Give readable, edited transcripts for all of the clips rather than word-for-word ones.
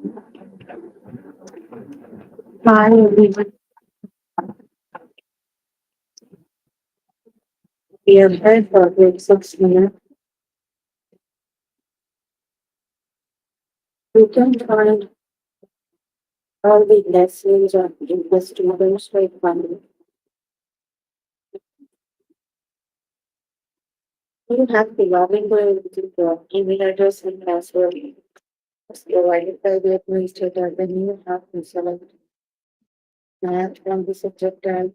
Hi everyone, we are here for grade 6 minutes. We can find all the lessons of the students right one. You have the login to your email address and password is provided by the administrator. Then you have to select math from the subject tab,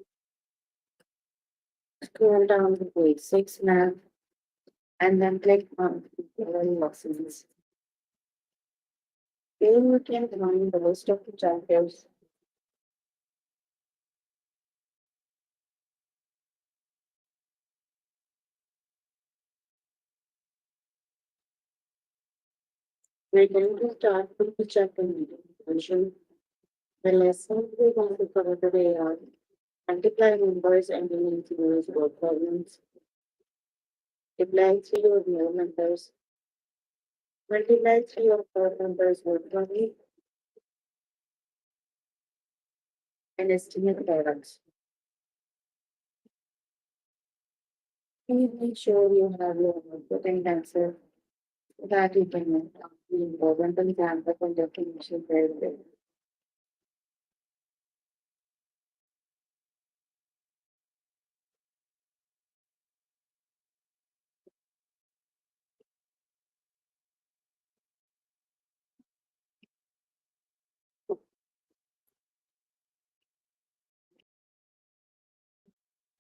scroll down to grade 6 math, and then click on the lessons. Here you can find the list of the chapters. We're going to start with the chapter introduction. The lessons we want to cover today are multiply numbers and unique zeros word problems, multiply three or more numbers, multiply three or four numbers word problem, and estimate products. Please make sure you have your notebook and answer so that you can note down the important example and definition very well.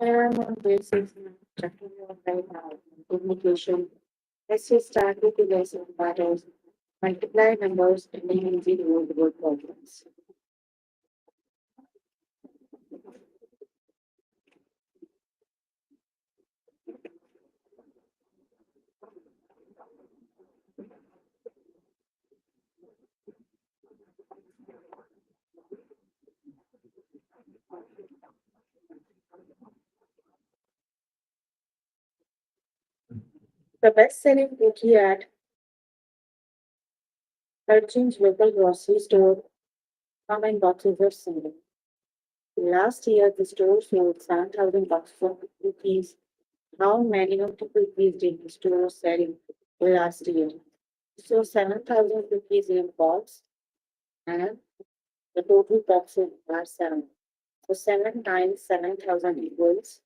I am on grade 6 now, chapter 1 right now, communication. Let's just start with the lesson matters. Multiply numbers and name zero word problems. The best-selling cookie at Urchin's local grocery store comment boxes are selling. Last year, the store sold 7,000 boxes of cookies. How many of the cookies did the store sell last year? So 7,000 cookies in a box, and the total boxes are 7. So 7 times 7,000 equals.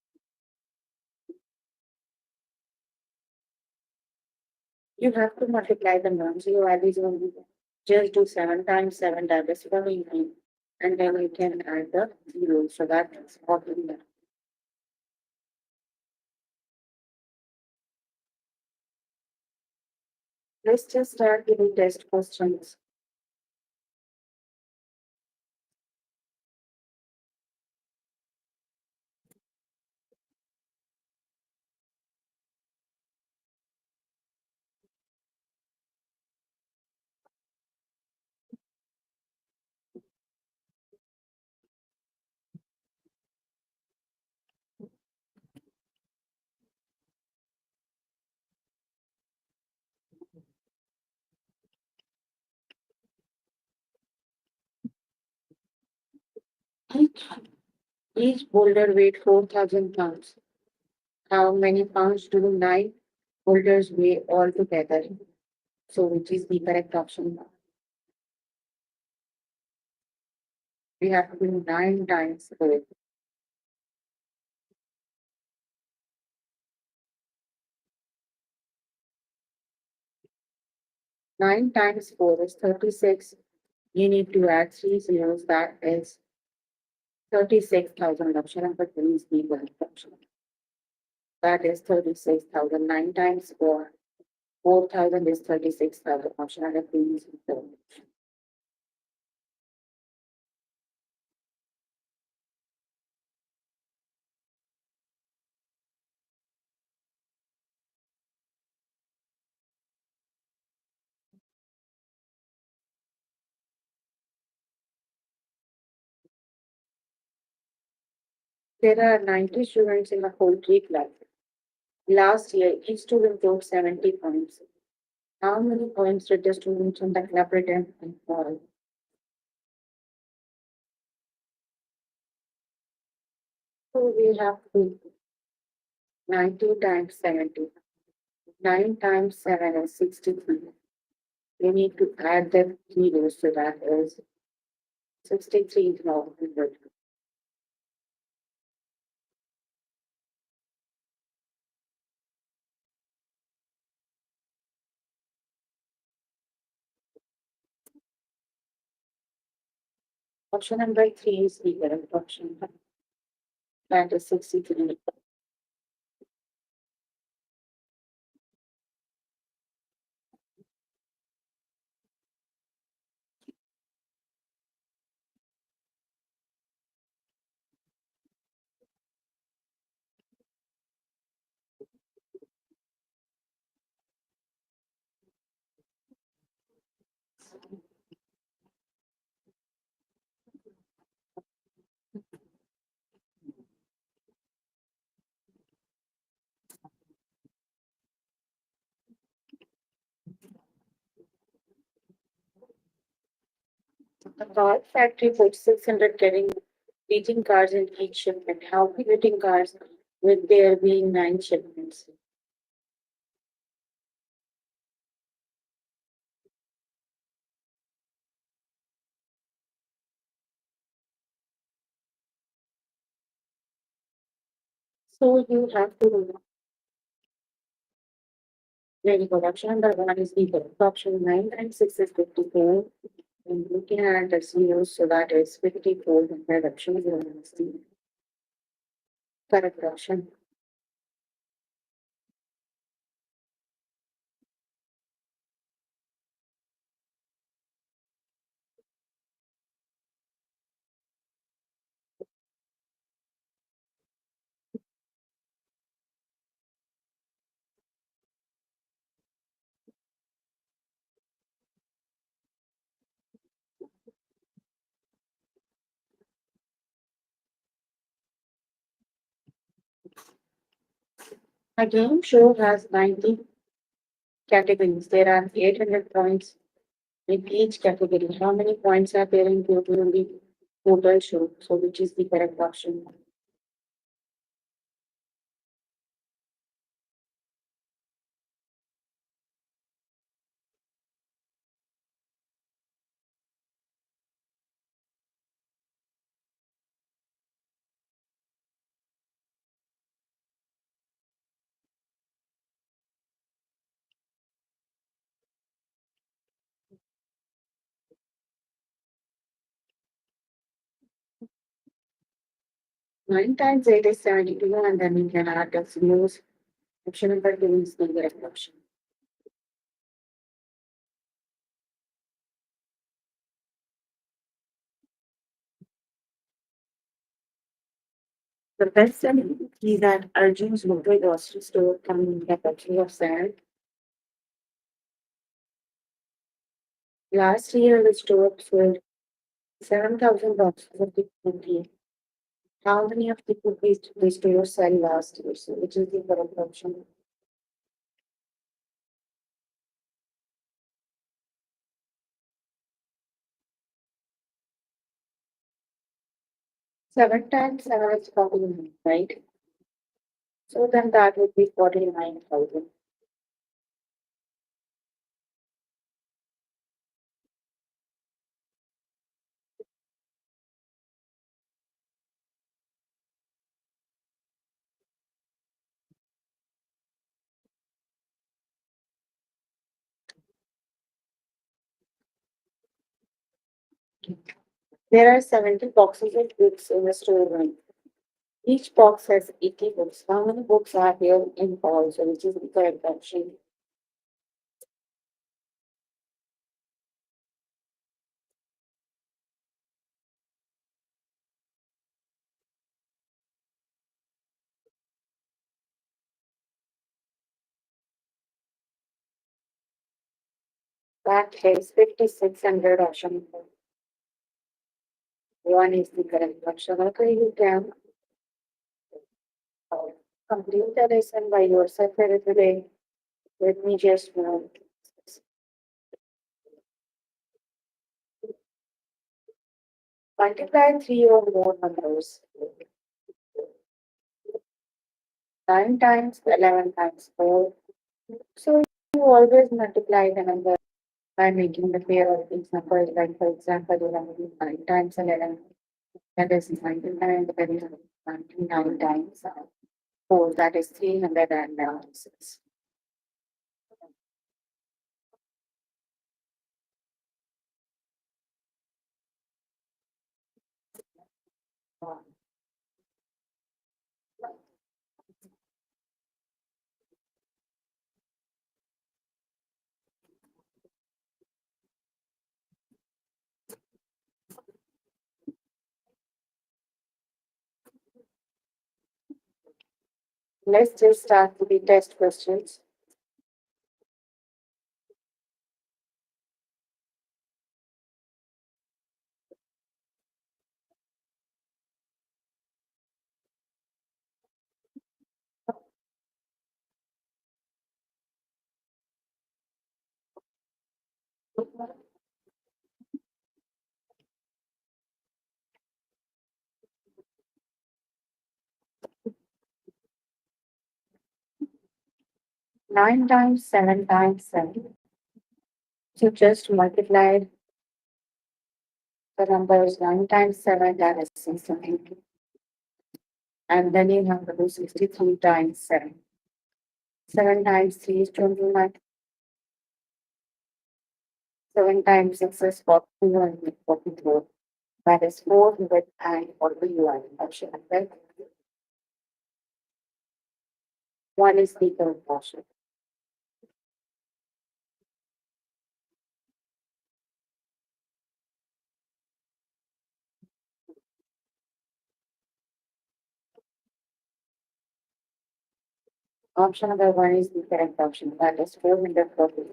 You have to multiply the non-zero values only. Just do 7 times 7 divisible in 9, and then you can add the zero. So that's what we have. Let's just start with the test questions. Each boulder weighed 4,000 pounds. How many pounds do 9 boulders weigh altogether? So, which is the correct option? We have to do 9 times 4. 9 times 4 is 36. You need to add 3 zeros, that is 36,000. Option number 3 is the correct option. That is 36,000. 9 times 4. 4,000 is 36,000. Option number 3 is the correct. There are 90 students in the poultry club. Last year, each student wrote 70 points. How many points did the students on the collaborative and fall? So we have to 90 times 70. 9 times 7 is 63. We need to add the zeros, so that is 63,000. Option number 3 is the correct option. That is 63. The car factory put 600 greeting cards in each shipment. How many greeting cards with there being 9 shipments? So you have to very good. Option number 1 is the correct option. 9 times 6 is 54. And looking at the zeros, so that is 54. And that option is the correct option. A game show has 90 categories. There are 800 points in each category. How many points are there in total in the total show? So which is the correct option? Nine times eight is 72, and then we can add the zeros. Option number two is the correct option. The best selling is that Arjun's local grocery store coming in a country of sand. Last year, the store sold 7,000 boxes of the cookie. How many of the cookies did the store sell last year? So, which is the correct option? Seven times seven is 49, right? So then that would be 49,000. There are 70 boxes of books in the storeroom. Each box has 80 books. How many books are here in all? So which is the correct option? That is 5,600 option. One is the correct option. Okay, you can complete the lesson by yourself today. Let me just Multiply three or more numbers. 9 times 11 times 4. So you always multiply the number by making the pair of these numbers. Like for example, you have 9 times 11. That is 99. That is 99 times 4. That is 396. Let's just start with the test questions. Nine times seven times seven. So just multiplied the numbers 9 times 7, that is 69. And then you have to do 63 times 7. 7 times 3 is 21. 7 times 6 is 41 and 44. That is 441. Option right? One is the third portion. Option number 1 is the correct option. That is 440.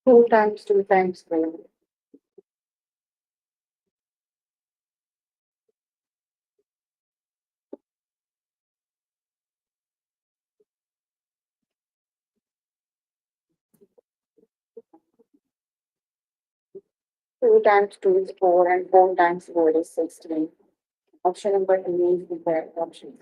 2 times 2 times 4. 2 times 2 is 4 and 4 times 4 is 16. Option number 2 is the correct option.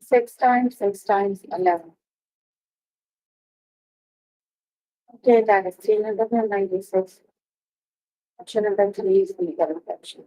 6 times 6 times 11. Okay, that is 396. Option number 3 is the correct option.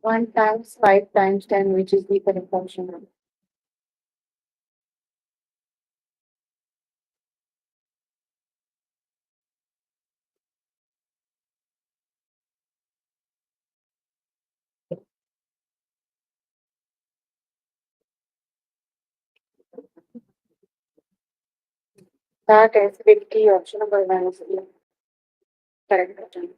1 times 5 times 10, which is the correct option. 50, option number 1 is the correct option.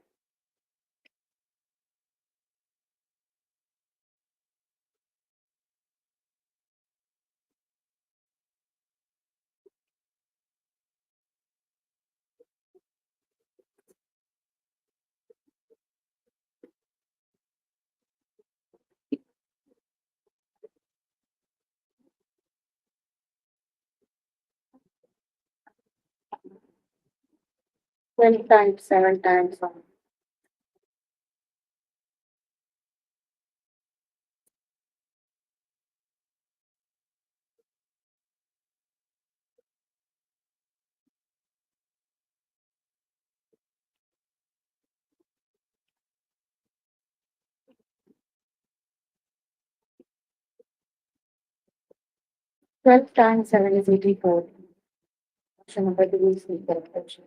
12 times 7 times 1. 12 times 7 is 84. Option number 2 is the correct option.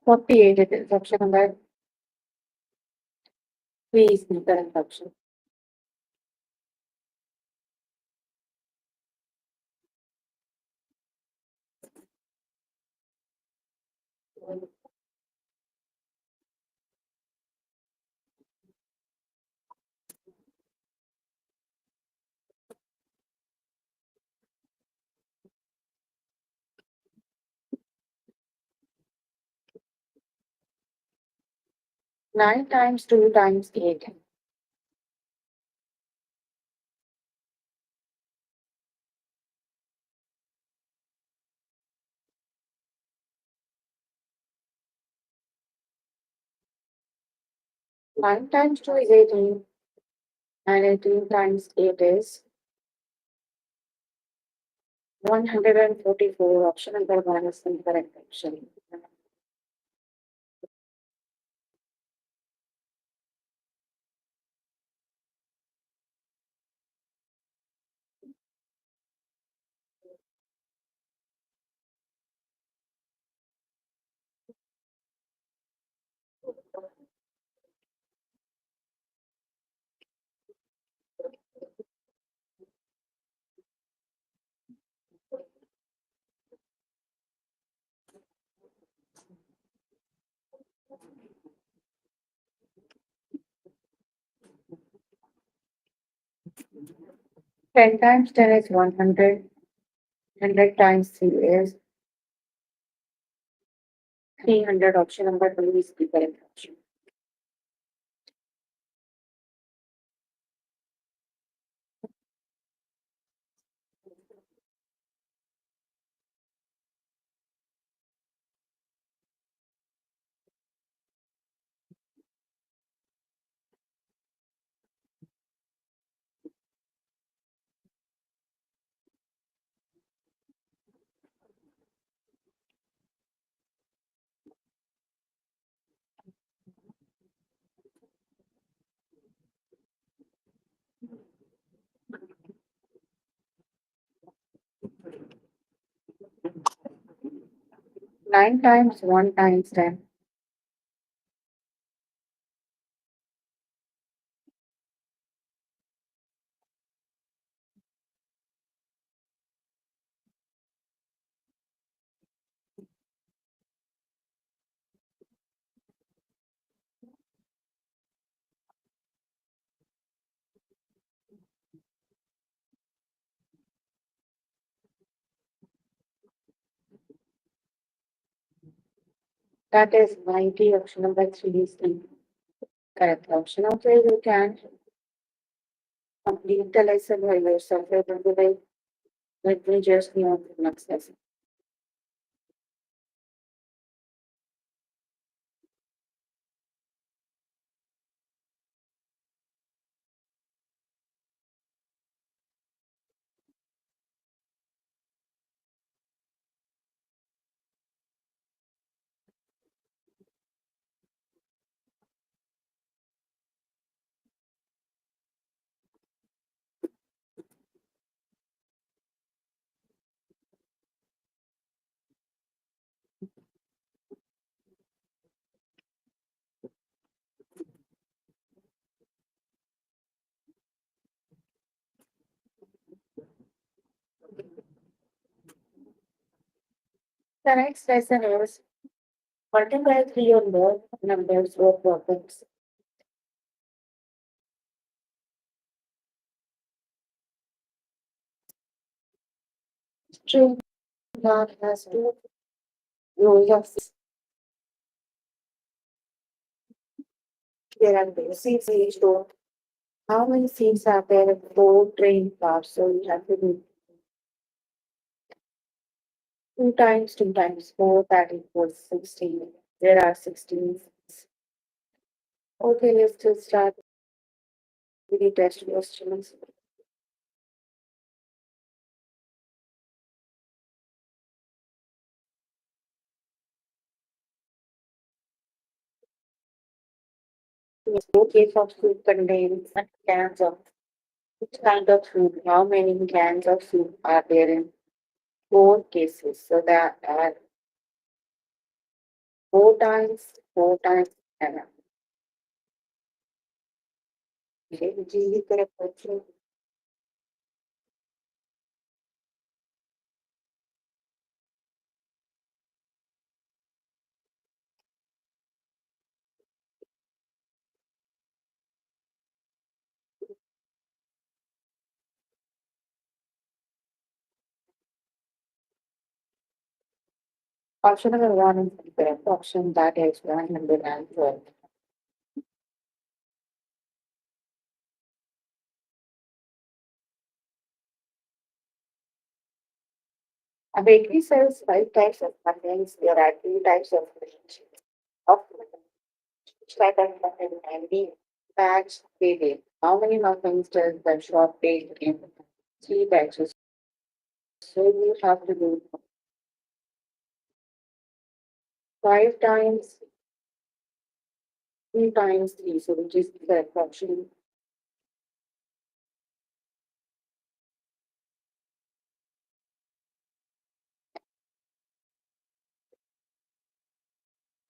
48, it is option number 3 is the correct option. Nine times 2 times 8. 9 times 2 is 18, and 18 times 8 is 144. Option number 1 is the correct option. 10 times 10 is 100. 100 times 3 is 300. Option number 2 is the correct option. 9 times 1 times 10. That is 90. Option number 3 is the correct option. Okay, you can Complete the lesson by yourself. Let me just move on to the next lesson. The next lesson is multiply three or more numbers or problems. String mark has two rows of six. There are seats in each row. How many seats are there in four train cars? So you have to do 2 times 4, that equals 16. There are 16 seats. Okay, let's just start with the test questions. Case of soup contains cans of which kind of soup? How many cans of soup are there in four cases? So that are 4 times 7. Okay, which is the correct option. Option number one is the correct option, that is 112. A bakery sells 5 types of muffins. There are 3 types of muffins. Each type of muffin can be batch daily. How many muffins does the shop bake in 3 batches? So you have to do 5 times 3 times 3, so which is the correct option.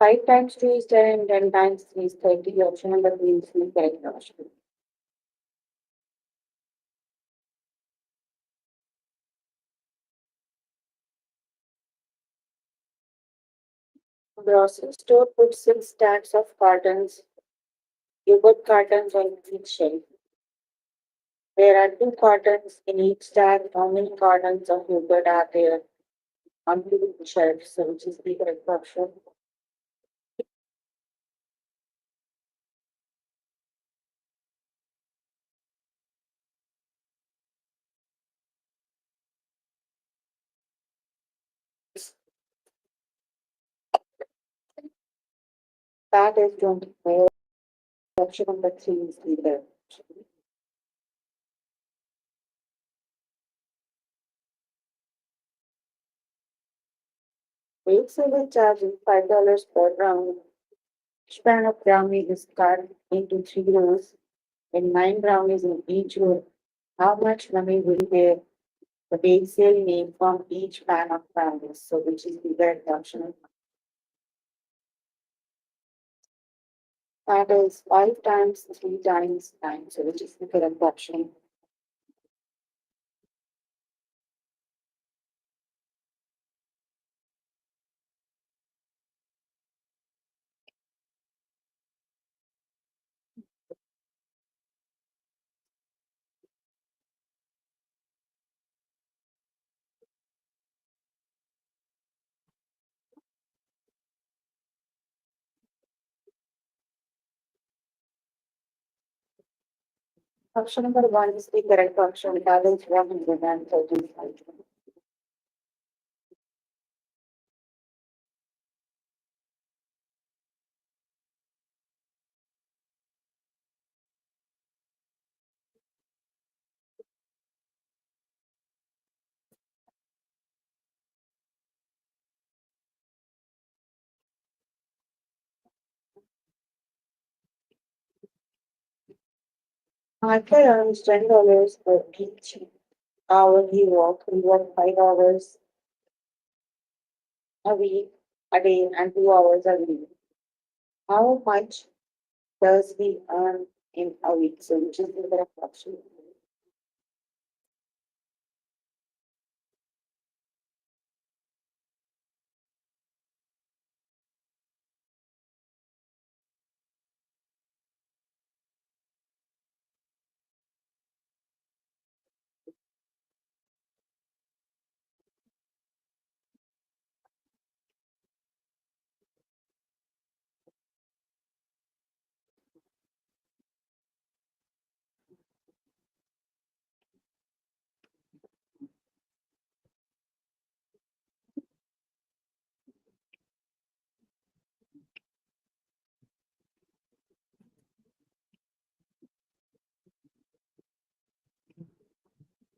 5 times 2 is 10, and 10 times 3 is 30. Option number 3 is the correct option. Grocery store puts 6 stacks of cartons, yogurt cartons on each shelf. There are 2 cartons in each stack. How many cartons of yogurt are there on each shelf? So which is the correct option? That is 24. Option number 3 is the correct option. Wait silver charges $5 per round. Each pan of brownie is cut into 3 rows and 9 brownies in each row. How much money will there the bake sale name from each pan of brownies? So which is the correct option? That is 5 times 3 times 9. So which is the correct option? Option number one is the correct option. Balance 135. Arthur earns $10 for each hour he work 5 hours a week, a day, and 2 hours a week. How much does he earn in a week? So, which is the correct option?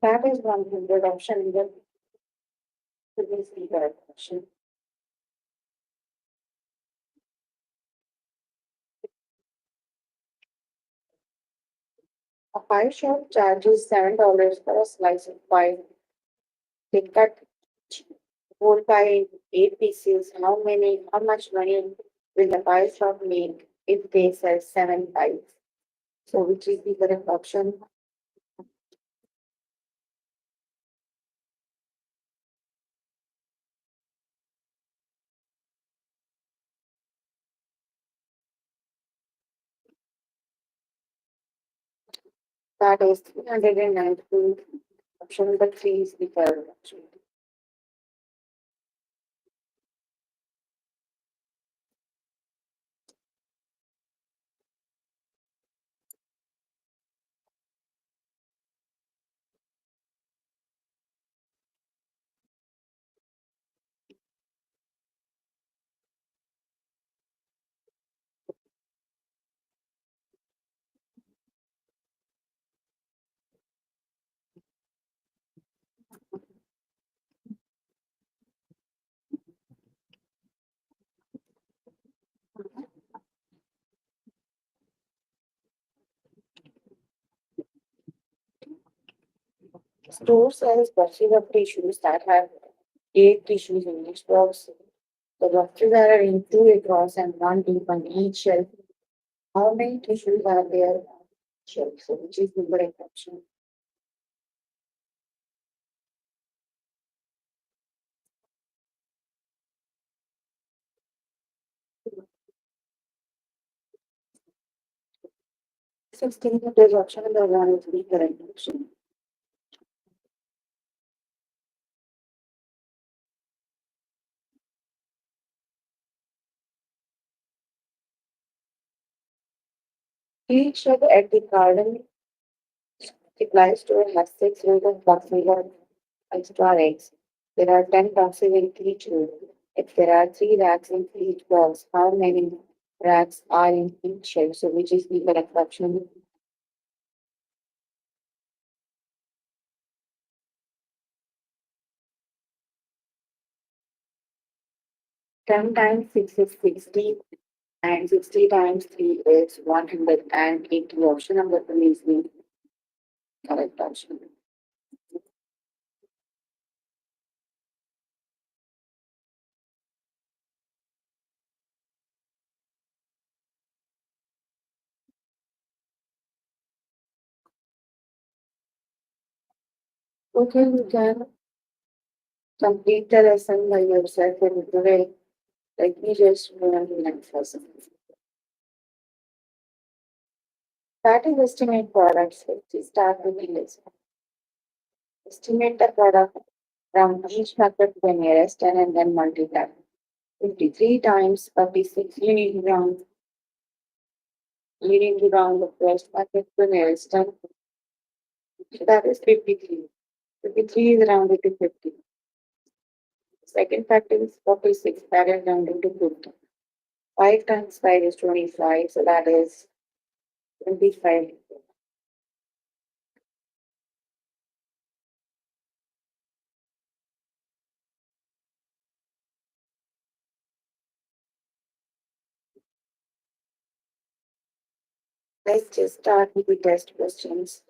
That is 100 option. Then it is the correct option. A pie shop charges $7 for a slice of pie. They cut whole pie into 8 pieces. How much money will the pie shop make if they sell 7 pies? So, which is the correct option? That is 392. Option number three is the correct option. Store sells boxes of tissues that have 8 tissues in each box. The boxes are arranged two across and one deep on each shelf. How many tissues are there on each shelf? So, which is the correct option? 16 is option number one is the correct option. Each shelf at the garden supply store has 6 rows of boxes of extra eggs. There are 10 boxes in each row. If there are 3 racks in each box, how many racks are in each shelf? So, which is the correct option? 10 times 6 is 60, and 60 times 3 is 180. Option number two is the correct option. Okay, you can complete the lesson by yourself in today. Let me just move on to the next lesson. That is estimate products. Let's start with the lesson. Estimate the product from each method to the nearest 10 and then multiply. 53 times 36. You need to round the first method to the nearest 10. So that is 53. 53 is rounded to 50. Second factor is 46, that is rounded to 50. 5 times 5 is 25, so that is 25. Let's just start with the test questions.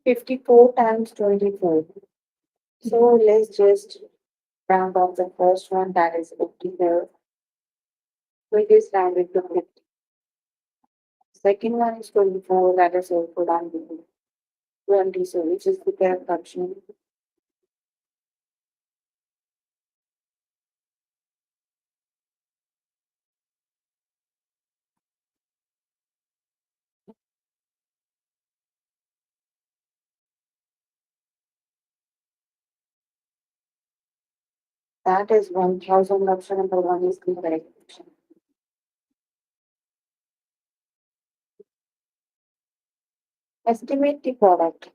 Fifty-four times 24. So let's just round off the first one, that is 54. So it is rounded to 50. Second one is 24, that is also rounded to 20, so which is the correct option. That is 1000. Option number one is the correct option. Estimate the product.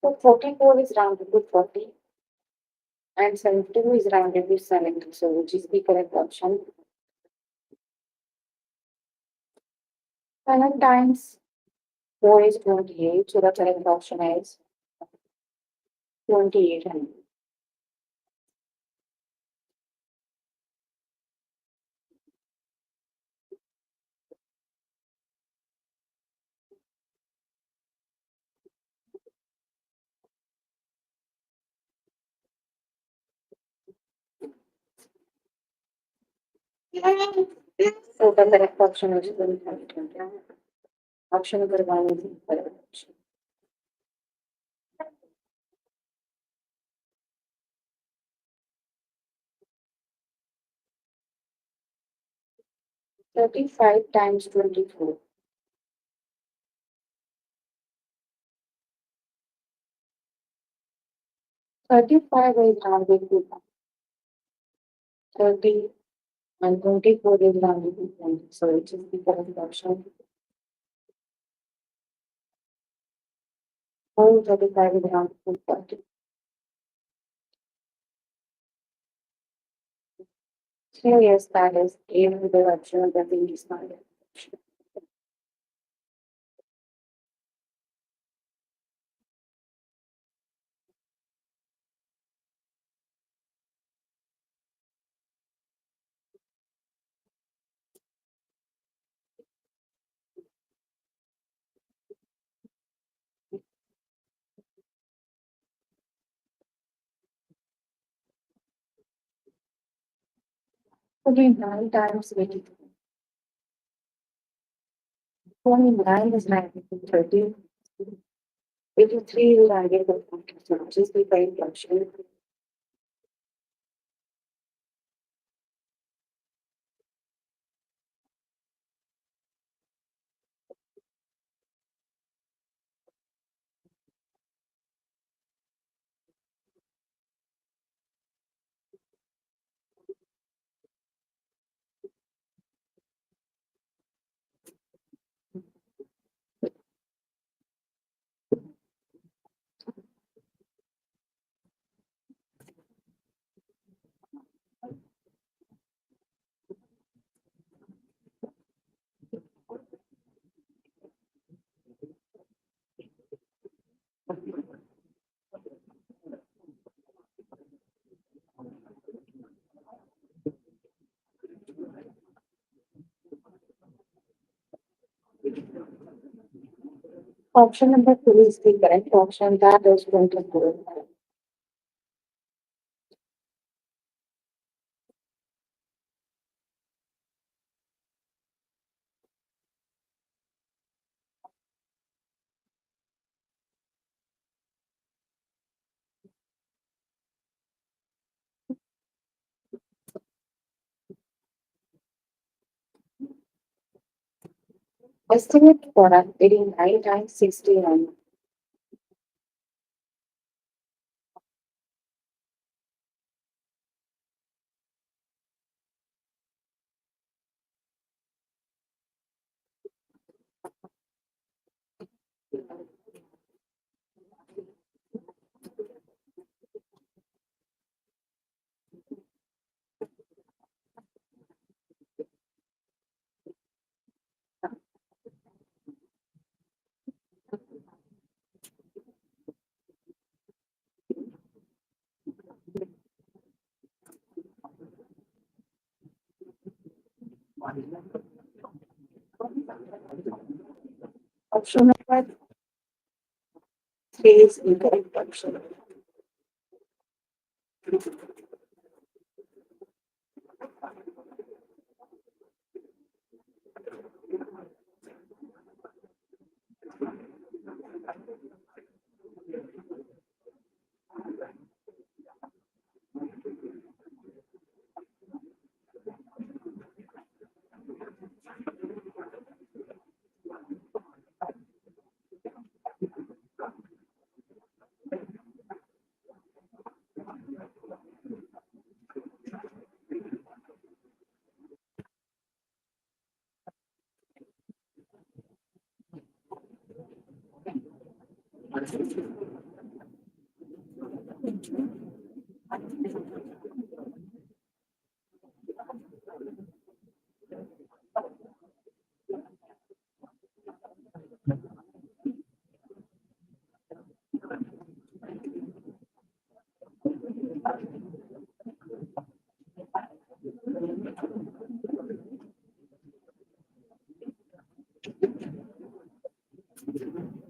So 44 is rounded to 40 and 72 is rounded to 70. So which is the correct option? 7 times 4 is 28. So the correct option is 2800. So the correct option is 2020. Option number one is the correct option. 35 times 24. 35 is rounded to 30 and 24 is rounded to 20. So it is the correct option. Whole 35 is rounded to 40. So yes, that is A with the option that is not an option. Okay, 9 times 83. 29 is rounded to 30. 83 is rounded to 40. So which is the correct option. Option number two is the correct option, that is 24. Estimate product 89 times 69. Option number three is incorrect option.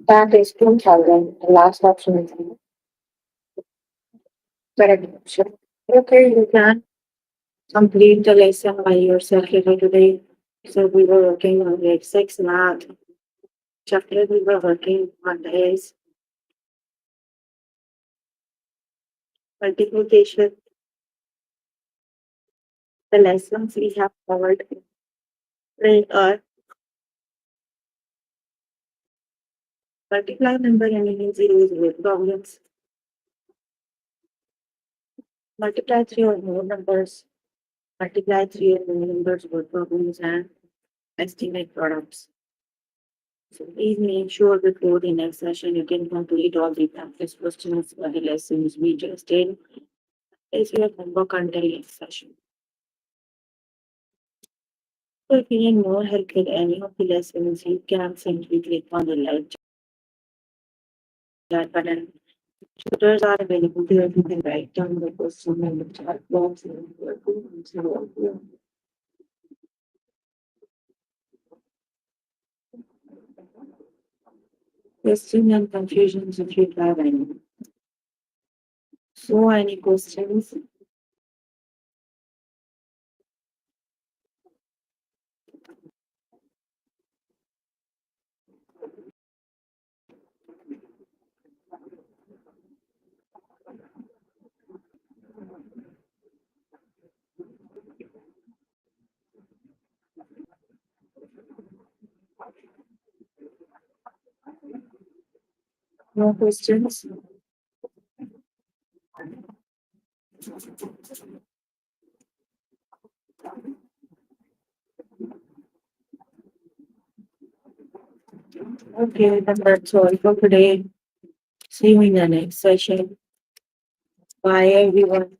That is 2000. The last option is the correct option. Okay, you can complete the lesson by yourself later today. So we were working on grade 6 math. Chapter we were working on is multiplication. The lessons we have covered are multiply number and zeros with problems. Multiply three or more numbers. Multiply three or more numbers with problems and estimate products. So please make sure before the next session you can complete all the practice questions for the lessons we just did. Is your homework until next session. So if you need more help with any of the lessons, you can simply click on the live chat button. Tutors are available there. You can write down the question in the chat box and we are going to help you. Question and confusions if you have any. So any questions? No questions? Okay, then that's all for today. See you in the next session. Bye everyone.